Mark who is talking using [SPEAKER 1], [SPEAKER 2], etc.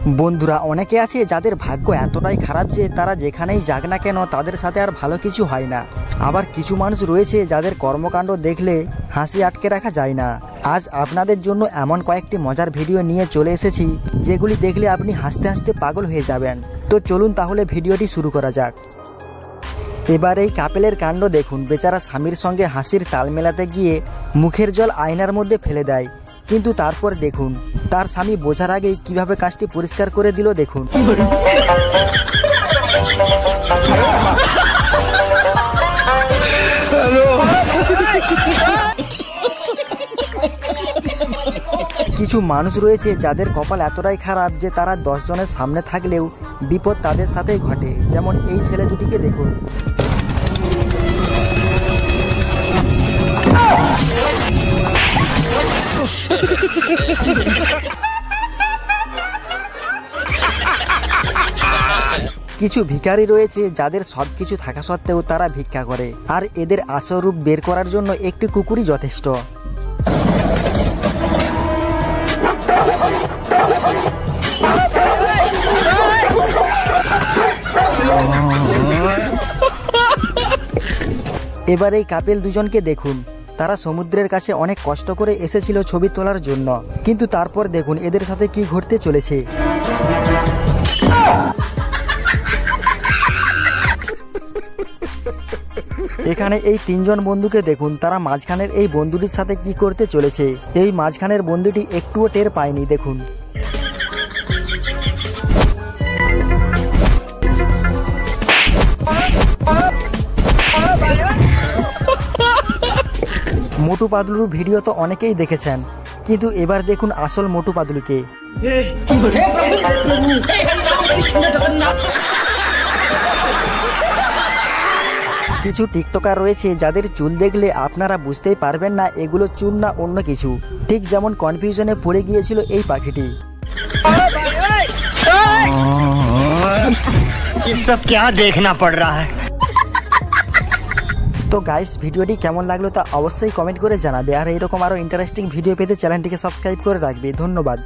[SPEAKER 1] বন্ধুরা, অনেকে আছে যাদের ভাগ্য এতটাই খারাপ যে তারা যেখানেই যাক না কেন তাদের সাথে আর ভালো কিছু হয় না। আবার কিছু মানুষ রয়েছে যাদের কর্মকাণ্ড দেখলে হাসি আটকে রাখা যায় না। আজ আপনাদের জন্য এমন কয়েকটি মজার ভিডিও নিয়ে চলে এসেছি যেগুলি দেখলে আপনি হাসতে হাসতে পাগল হয়ে যাবেন। তো চলুন তাহলে ভিডিওটি শুরু করা যাক। এবার এই কাপেলের কাণ্ড দেখুন। বেচারা স্বামীর সঙ্গে হাসির তাল মেলাতে গিয়ে মুখের জল আয়নার মধ্যে ফেলে দেয়, কিন্তু তারপর দেখুন তার স্বামী বোঝার আগেই কিভাবে কাজটি পরিষ্কার করে দিল দেখুন। কিছু মানুষ রয়েছে যাদের কপাল এতটাই খারাপ যে তারা 10 জনের সামনে থাকলেও বিপদ তাদের সাথেই ঘটে। যেমন এই ছেলে দুটিকে দেখুন। কিছু ভিখারি রয়েছে যাদের সবকিছু থাকা সত্ত্বেও তারা ভিক্ষা করে, আর এদের আসল রূপ বের করার জন্য একটি কুকুরই যথেষ্ট। এবার এই কাপেল দুজনকে দেখুন। তারা সমুদ্রের কাছে অনেক কষ্ট করে এসেছিল ছবি তোলার জন্য, কিন্তু তারপর দেখুন এদের সাথে কি ঘটতে চলেছে। এখানে এই 3 জন বন্ধুকে দেখুন। তারা মাঝখানের এই বন্ধুটির সাথে কি করতে চলেছে। এই মাঝখানের বন্ধুটি একটুও টের পায়নি দেখুন। মোটু পাতলুর ভিডিও তো অনেকেই দেখেছেন, কিন্তু এবার দেখুন আসল মোটু পাতলুকে। কিছু টিকটকার রয়েছে যাদের চুল দেখলে আপনারা বুঝতেই পারবেন না এগুলো চুল না অন্য কিছু, ঠিক যেমন কনফিউশনে পড়ে গিয়েছিল এই পাখিটি।
[SPEAKER 2] ये सब क्या देखना पड़ रहा है।
[SPEAKER 1] তো গাইস, ভিডিওটি কেমন লাগলো তা অবশ্যই কমেন্ট করে জানাবে, আর এইরকম আরো ইন্টারেস্টিং ভিডিও পেতে চ্যানেলটিকে সাবস্ক্রাইব করে রাখবে। ধন্যবাদ।